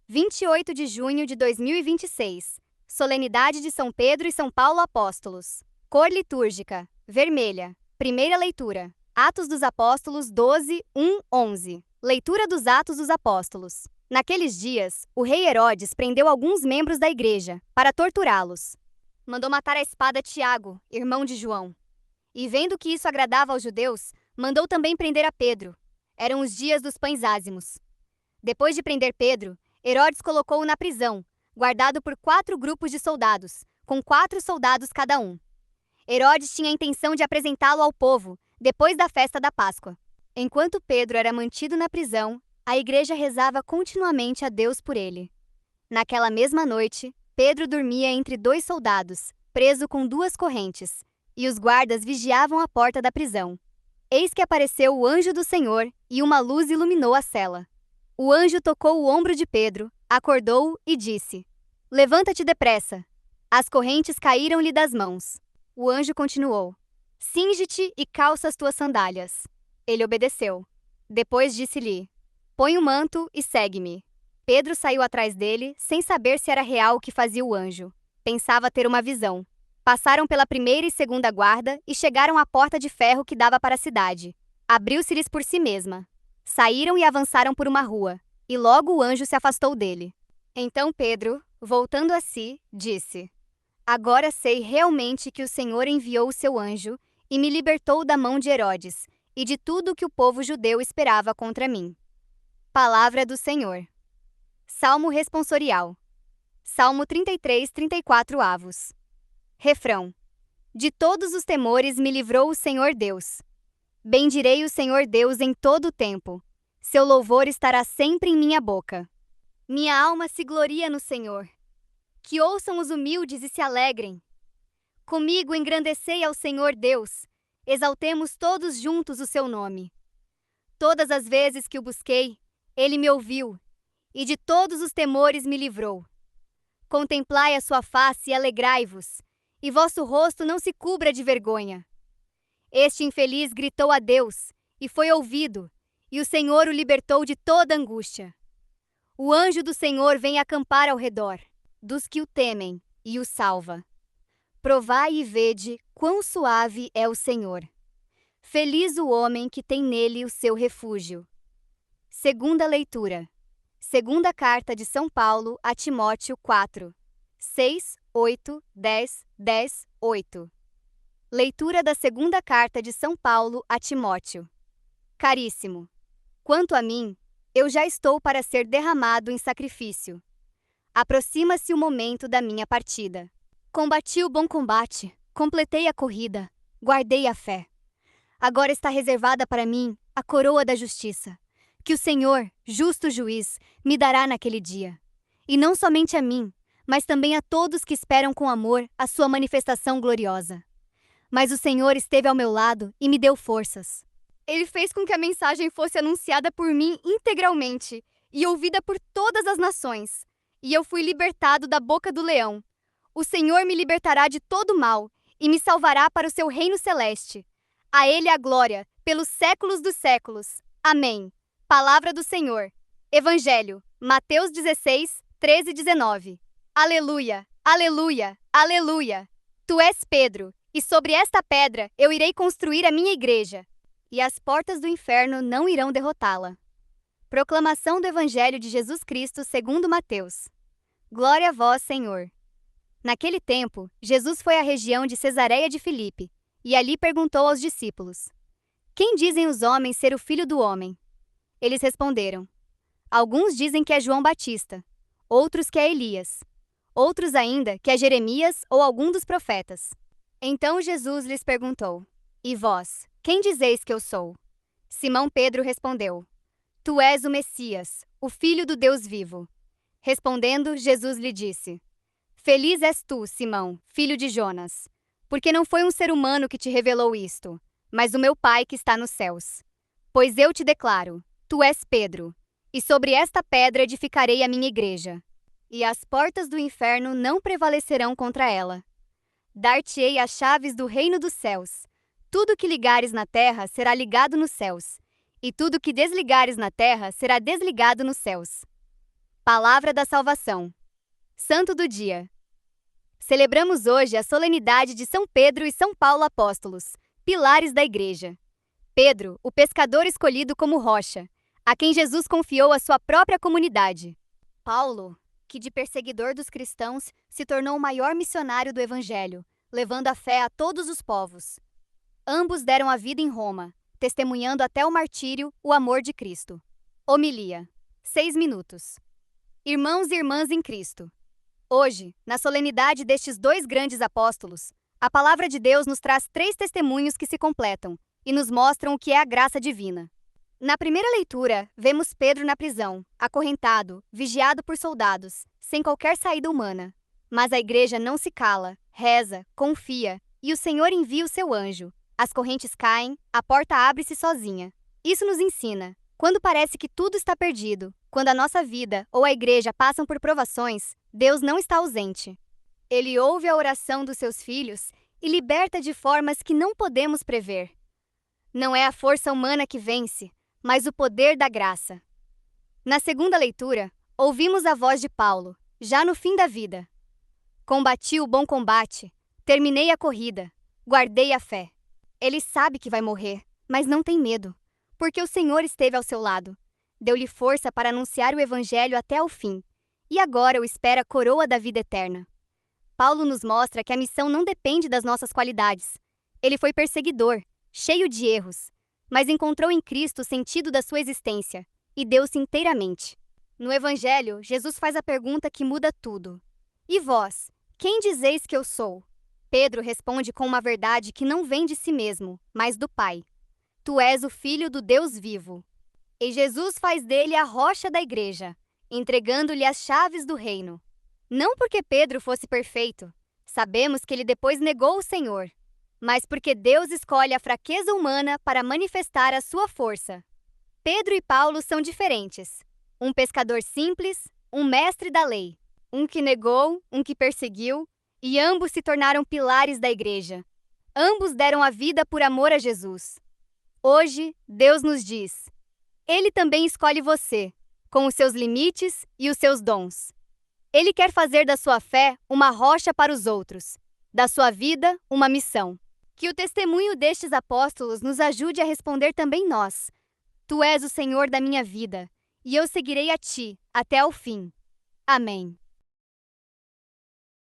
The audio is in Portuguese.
28 de junho de 2026. Solenidade de São Pedro e São Paulo Apóstolos. Cor litúrgica: vermelha. Primeira leitura: Atos dos Apóstolos 12, 1, 11. Leitura dos Atos dos Apóstolos. Naqueles dias, o rei Herodes prendeu alguns membros da igreja para torturá-los. Mandou matar à espada Tiago, irmão de João. E vendo que isso agradava aos judeus, mandou também prender a Pedro. Eram os dias dos pães ázimos. Depois de prender Pedro, Herodes colocou-o na prisão, guardado por 4 grupos de soldados, com 4 soldados cada um. Herodes tinha a intenção de apresentá-lo ao povo, depois da festa da Páscoa. Enquanto Pedro era mantido na prisão, a igreja rezava continuamente a Deus por ele. Naquela mesma noite, Pedro dormia entre 2 soldados, preso com 2 correntes, e os guardas vigiavam a porta da prisão. Eis que apareceu o anjo do Senhor, e uma luz iluminou a cela. O anjo tocou o ombro de Pedro, acordou-o e disse: "Levanta-te depressa." As correntes caíram-lhe das mãos. O anjo continuou: "Cinge-te e calça as tuas sandálias." Ele obedeceu. Depois disse-lhe: "Põe o manto e segue-me." Pedro saiu atrás dele, sem saber se era real o que fazia o anjo. Pensava ter uma visão. Passaram pela primeira e segunda guarda e chegaram à porta de ferro que dava para a cidade. Abriu-se-lhes por si mesma. Saíram e avançaram por uma rua, e logo o anjo se afastou dele. Então Pedro, voltando a si, disse: "Agora sei realmente que o Senhor enviou o seu anjo e me libertou da mão de Herodes e de tudo o que o povo judeu esperava contra mim." Palavra do Senhor. Salmo responsorial. Salmo 33, 34 avos. Refrão: de todos os temores me livrou o Senhor Deus. Bendirei o Senhor Deus em todo o tempo. Seu louvor estará sempre em minha boca. Minha alma se gloria no Senhor. Que ouçam os humildes e se alegrem. Comigo engrandecei ao Senhor Deus. Exaltemos todos juntos o seu nome. Todas as vezes que o busquei, ele me ouviu, e de todos os temores me livrou. Contemplai a sua face e alegrai-vos, e vosso rosto não se cubra de vergonha. Este infeliz gritou a Deus, e foi ouvido, e o Senhor o libertou de toda angústia. O anjo do Senhor vem acampar ao redor dos que o temem, e o salva. Provai e vede quão suave é o Senhor. Feliz o homem que tem nele o seu refúgio. Segunda leitura. Segunda carta de São Paulo a Timóteo 4, 6, 8, 10, 10, 8. Leitura da segunda carta de São Paulo a Timóteo. Caríssimo, quanto a mim, eu já estou para ser derramado em sacrifício. Aproxima-se o momento da minha partida. Combati o bom combate, completei a corrida, guardei a fé. Agora está reservada para mim a coroa da justiça, que o Senhor, justo juiz, me dará naquele dia. E não somente a mim, mas também a todos que esperam com amor a sua manifestação gloriosa. Mas o Senhor esteve ao meu lado e me deu forças. Ele fez com que a mensagem fosse anunciada por mim integralmente e ouvida por todas as nações. E eu fui libertado da boca do leão. O Senhor me libertará de todo mal e me salvará para o seu reino celeste. A Ele a glória, pelos séculos dos séculos. Amém. Palavra do Senhor. Evangelho, Mateus 16, 13 e 19. Aleluia, aleluia, aleluia. Tu és Pedro, e sobre esta pedra eu irei construir a minha igreja, e as portas do inferno não irão derrotá-la. Proclamação do Evangelho de Jesus Cristo segundo Mateus. Glória a vós, Senhor. Naquele tempo, Jesus foi à região de Cesareia de Filipe, e ali perguntou aos discípulos: "Quem dizem os homens ser o Filho do Homem?" Eles responderam: "Alguns dizem que é João Batista, outros que é Elias, outros ainda que é Jeremias ou algum dos profetas." Então Jesus lhes perguntou: "E vós, quem dizeis que eu sou?" Simão Pedro respondeu: "Tu és o Messias, o Filho do Deus vivo." Respondendo, Jesus lhe disse: "Feliz és tu, Simão, filho de Jonas, porque não foi um ser humano que te revelou isto, mas o meu Pai que está nos céus. Pois eu te declaro, tu és Pedro, e sobre esta pedra edificarei a minha igreja, e as portas do inferno não prevalecerão contra ela. Dar-te-ei as chaves do reino dos céus. Tudo que ligares na terra será ligado nos céus, e tudo que desligares na terra será desligado nos céus." Palavra da salvação. Santo do dia. Celebramos hoje a solenidade de São Pedro e São Paulo apóstolos, pilares da Igreja. Pedro, o pescador escolhido como rocha, a quem Jesus confiou a sua própria comunidade. Paulo, que de perseguidor dos cristãos se tornou o maior missionário do Evangelho, levando a fé a todos os povos. Ambos deram a vida em Roma, testemunhando até o martírio o amor de Cristo. Homilia. 6 minutos. Irmãos e irmãs em Cristo. Hoje, na solenidade destes dois grandes apóstolos, a palavra de Deus nos traz 3 testemunhos que se completam e nos mostram o que é a graça divina. Na primeira leitura, vemos Pedro na prisão, acorrentado, vigiado por soldados, sem qualquer saída humana. Mas a igreja não se cala, reza, confia, e o Senhor envia o seu anjo. As correntes caem, a porta abre-se sozinha. Isso nos ensina: quando parece que tudo está perdido, quando a nossa vida ou a igreja passam por provações, Deus não está ausente. Ele ouve a oração dos seus filhos e liberta de formas que não podemos prever. Não é a força humana que vence, mas o poder da graça. Na segunda leitura, ouvimos a voz de Paulo, já no fim da vida. Combati o bom combate, terminei a corrida, guardei a fé. Ele sabe que vai morrer, mas não tem medo, porque o Senhor esteve ao seu lado. Deu-lhe força para anunciar o Evangelho até ao fim, e agora o espera a coroa da vida eterna. Paulo nos mostra que a missão não depende das nossas qualidades. Ele foi perseguidor, cheio de erros, mas encontrou em Cristo o sentido da sua existência, e deu-se inteiramente. No Evangelho, Jesus faz a pergunta que muda tudo. E vós, quem dizeis que eu sou? Pedro responde com uma verdade que não vem de si mesmo, mas do Pai. Tu és o Filho do Deus vivo. E Jesus faz dele a rocha da igreja, entregando-lhe as chaves do reino. Não porque Pedro fosse perfeito, sabemos que ele depois negou o Senhor, mas porque Deus escolhe a fraqueza humana para manifestar a sua força. Pedro e Paulo são diferentes. Um pescador simples, um mestre da lei. Um que negou, um que perseguiu, e ambos se tornaram pilares da igreja. Ambos deram a vida por amor a Jesus. Hoje, Deus nos diz: Ele também escolhe você, com os seus limites e os seus dons. Ele quer fazer da sua fé uma rocha para os outros, da sua vida uma missão. Que o testemunho destes apóstolos nos ajude a responder também nós: Tu és o Senhor da minha vida, e eu seguirei a Ti até ao fim. Amém.